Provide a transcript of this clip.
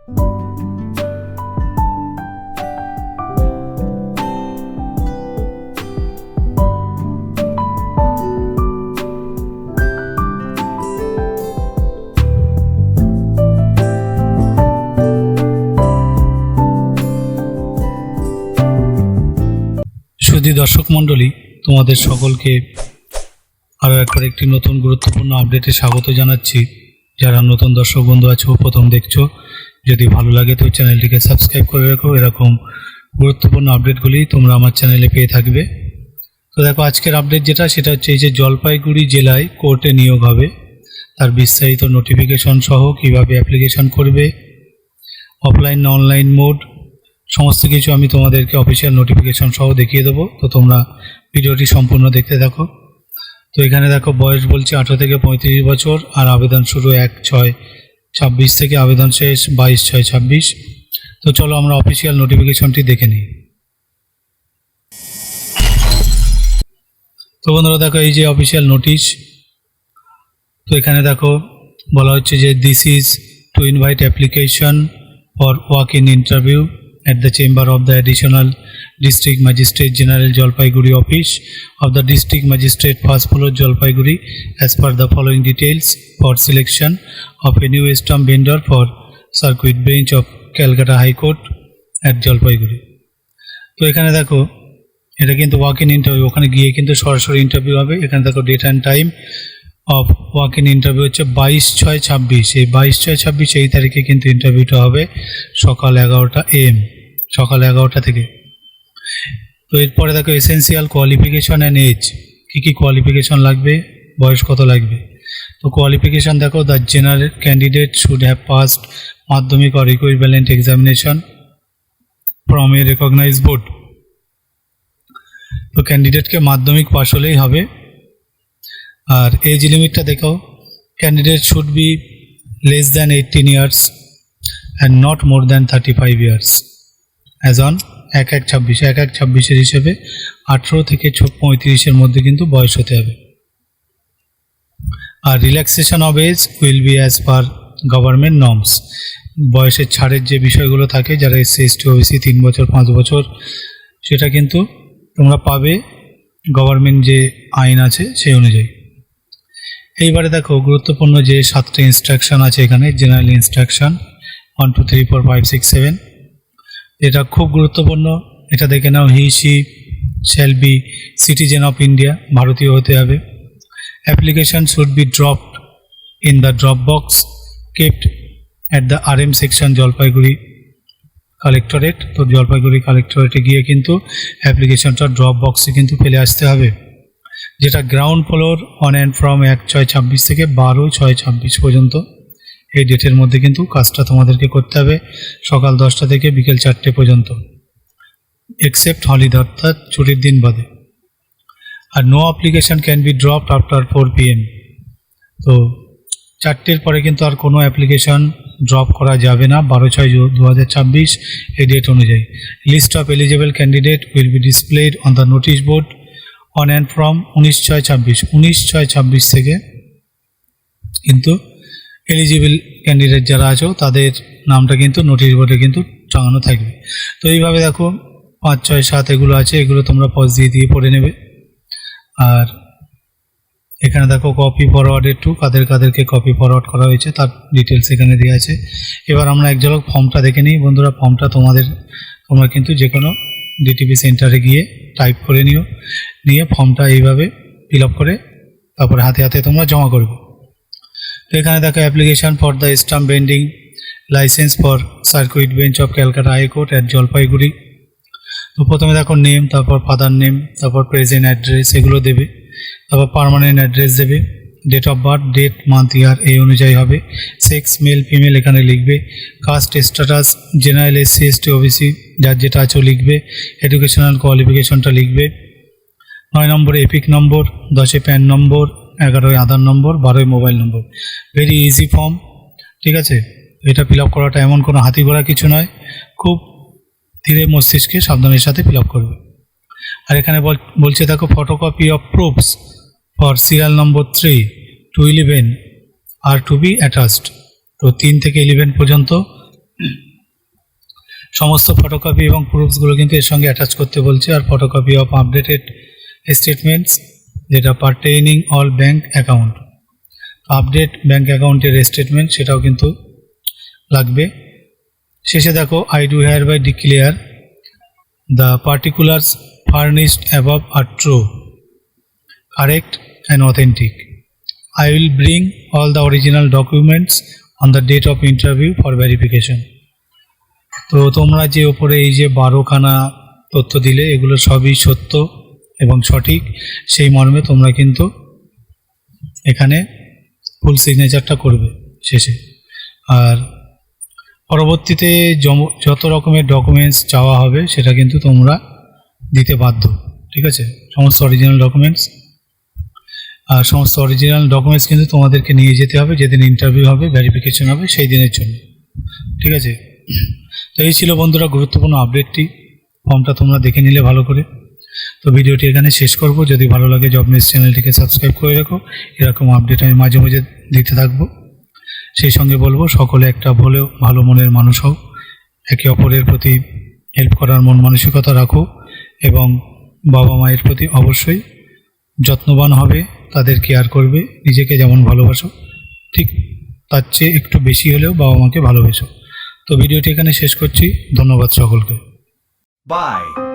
সুধী দর্শক মণ্ডলী, তোমাদের সকলকে আরও একবার একটি নতুন গুরুত্বপূর্ণ আপডেটে স্বাগত জানাচ্ছি। যারা নতুন দর্শক বন্ধু আছো, প্রথম দেখছো, যদি ভালো লাগে তো চ্যানেলটিকে সাবস্ক্রাইব করে রাখো। এরকম গুরুত্বপূর্ণ আপডেটগুলি তোমরা আমার চ্যানেলে পেয়ে থাকবে। তো দেখো, আজকের আপডেট সেটা হচ্ছে এই যে জলপাইগুড়ি জেলায় কোর্টে নিয়োগ হবে, তার বিস্তারিত নোটিফিকেশন সহ কিভাবে অ্যাপ্লিকেশন করবে, অফলাইন না অনলাইন মোড, সমস্ত কিছু আমি তোমাদেরকে অফিসিয়াল নোটিফিকেশন সহ দেখিয়ে দেবো। তো তোমরা ভিডিওটি সম্পূর্ণ দেখতে থাকো। তো এখানে দেখো, বয়স বলছে 18 থেকে 35 বছর, আর আবেদন শুরু 1/6/26 থেকে, আবেদন শেষ 22/6/26। তো চলো আমরা অফিসিয়াল নোটিফিকেশনটি দেখে নিই। তো বন্ধুরা দেখো, এই যে অফিসিয়াল নোটিশ। তো এখানে দেখো বলা হচ্ছে যে this is to invite application for walk in interview at the chamber of the additional district magistrate general Jalpaiguri office of the district magistrate first floor Jalpaiguri as per the following details for selection of a new stamp vendor for circuit bench of Calcutta High Court at Jalpaiguri। তো এখানে দেখো, এটা কিন্তু walk in interview, ওখানে গিয়ে কিন্তু সরাসরি interview হবে। এখানে দেখো date and time of walk in interview হচ্ছে 22/6/26। এই 22/6/26 এই তারিখে কিন্তু ইন্টারভিউটা হবে সকাল 11টা AM, সকাল 11টা থেকে। তো এরপরে দেখো এসেন্সিয়াল কোয়ালিফিকেশন অ্যান্ড এজ, কী কোয়ালিফিকেশন লাগবে, বয়স কত লাগবে। তো কোয়ালিফিকেশন দেখো, the general candidate should have passed Madhyamik or equivalent examination from a recognised board. তো ক্যান্ডিডেটকে মাধ্যমিক পাস হলেই হবে। আর এজ লিমিটটা দেখো, candidate should be less than 18 years and not more than 35 years as on 1/1/26। 1/1/26 হিসেবে 18 থেকে 35-এর মধ্যে কিন্তু বয়স হতে হবে। আর relaxation of age will be as per government norms. বয়সের ছাড়ের যে বিষয়গুলো থাকে, যারা SC ST OBC 3 বছর 5 বছর, সেটা কিন্তু তোমরা পাবে গভর্নমেন্ট যে আইন আছে সেই অনুযায়ী। এইবারে দেখো গুরুত্বপূর্ণ যে 7টা ইনস্ট্রাকশন আছে এখানে, জেনারেল ইনস্ট্রাকশন 1 2 3 4 5 6 7। এটা খুব গুরুত্বপূর্ণ, এটা দেখে নাও। He she shall be citizen of India, ভারতীয় হতে হবে। Application should be dropped in the drop box kept at the RM section Jalpaiguri collectorate. তো জলপাইগুড়ি কালেক্টরেটে গিয়ে কিন্তু অ্যাপ্লিকেশনটা ড্রপ বক্সে কিন্তু ফেলে আসতে হবে, যেটা ground floor on and from 1/6/26 থেকে 12/6/26 পর্যন্ত। এই ডেটের মধ্যে কিন্তু কাজটা তোমাদেরকে করতে হবে, সকাল 10টা থেকে বিকেল 4টে পর্যন্ত, এক্সেপ্ট হলিডে, অর্থাৎ ছুটির দিন বাদে। আর no application can be dropped after 4 PM। তো 4টের পরে কিন্তু আর কোনো অ্যাপ্লিকেশন ড্রপ করা যাবে না 12/6/2026 এই ডেট অনুযায়ী। List of eligible candidate will be displayed on the notice board on and from 19/6/26। 19/6/26 থেকে কিন্তু এলিজিবল ক্যান্ডিডেট যারা আছো তাদের নামটা কিন্তু নোটিশ বোর্ডে কিন্তু টাঙানো থাকবে। তো এইভাবে দেখো 5 6 7 এগুলো আছে, এগুলো তোমরা পজ দিয়ে পড়ে নেবে। আর এখানে দেখো কপি ফরওয়ার্ডেড টু, কাদেরকে কপি ফরওয়ার্ড করা হয়েছে তার ডিটেলস এখানে দেওয়া আছে। এবার আমরা এক ঝলক ফর্মটা দেখে নিই বন্ধুরা। ফর্মটা তোমরা কিন্তু যে কোনো DTP সেন্টারে গিয়ে টাইপ করে নিয়ে ফর্মটা এইভাবে ফিল আপ করে তারপরে হাতে তোমরা জমা করবে। তো এখানে দেখো application for the stamp vending licence for circuit bench of Calcutta high court at Jalpaiguri. তো প্রথমে দেখো নেম, তারপর ফাদার নেম, তারপর প্রেজেন্ট অ্যাড্রেস, এগুলো দেবে। তারপর পার্মানেন্ট অ্যাড্রেস দেবে, date of birth, date, month, year এই অনুযায়ী হবে। সেক্স মেল ফিমেল এখানে লিখবে। Caste status general SC ST OBC যার যেটা আছে লিখবে। এডুকেশনাল কোয়ালিফিকেশনটা লিখবে। 9 নম্বরে এপিক নম্বর, 10 প্যান নম্বর, 11 আধার নম্বর, 12 মোবাইল নম্বর। ভেরি ইজি ফর্ম, ঠিক আছে। এটা ফিল আপ করাটা এমন কোনো হাতি ঘোড়া কিছু নয়, খুব ধীরে মস্তিষ্কে সাবধানের সাথে ফিল আপ করবে। আর এখানে বলছে দেখো photocopy of proofs for serial number 3 to 11 আর টু বি অ্যাটাচড। তো 3 থেকে 11 পর্যন্ত সমস্ত ফটোকপি এবং প্রুফসগুলো কিন্তু এর সঙ্গে অ্যাটাচ করতে বলছে। আর ফটোকপি অফ আপডেটেড স্টেটমেন্টস, যেটা pertaining all bank account, update bank অ্যাকাউন্টের স্টেটমেন্ট সেটাও কিন্তু লাগবে। শেষে দেখো, I do hereby declare the particulars furnished above are true, correct and authentic. I will bring all the original documents on the date of interview for verification. তো তোমরা যে ওপরে এই যে 12খানা তথ্য দিলে, এগুলো সবই সত্য এবং সঠিক, সেই মর্মে তোমরা কিন্তু এখানে ফুল সিগনেচারটা করবে শেষে। আর পরবর্তীতে যত রকমের ডকুমেন্টস চাওয়া হবে সেটা কিন্তু তোমরা দিতে বাধ্য, ঠিক আছে? সমস্ত অরিজিনাল ডকুমেন্টস, আর সমস্ত অরিজিনাল ডকুমেন্টস কিন্তু তোমাদেরকে নিয়ে যেতে হবে যেদিন ইন্টারভিউ হবে, ভেরিফিকেশন হবে সেই দিনের জন্য, ঠিক আছে? তো এই ছিল বন্ধুরা গুরুত্বপূর্ণ আপডেটটি। ফর্মটা তোমরা দেখে নিলে ভালো করে। তো ভিডিওটি এখানে শেষ করব। যদি ভালো লাগে জব নিউজ চ্যানেলটিকে সাবস্ক্রাইব করে রাখো, এরকম আপডেট আমি মাঝে মাঝে দিতে থাকবো। সেই সঙ্গে বলবো, সকলে একটা ভালো মনের মানুষ হও, একে অপরের প্রতি হেল্প করার মন মানসিকতা রাখো এবং বাবা মায়ের প্রতি অবশ্যই যত্নবান হবে, তাদের কেয়ার করবে। নিজেকে যেমন ভালোবাসো ঠিক তার চেয়ে একটু বেশি হলেও বাবা মাকে ভালোবেসো। তো ভিডিওটি এখানে শেষ করছি। ধন্যবাদ সকলকে। Bye.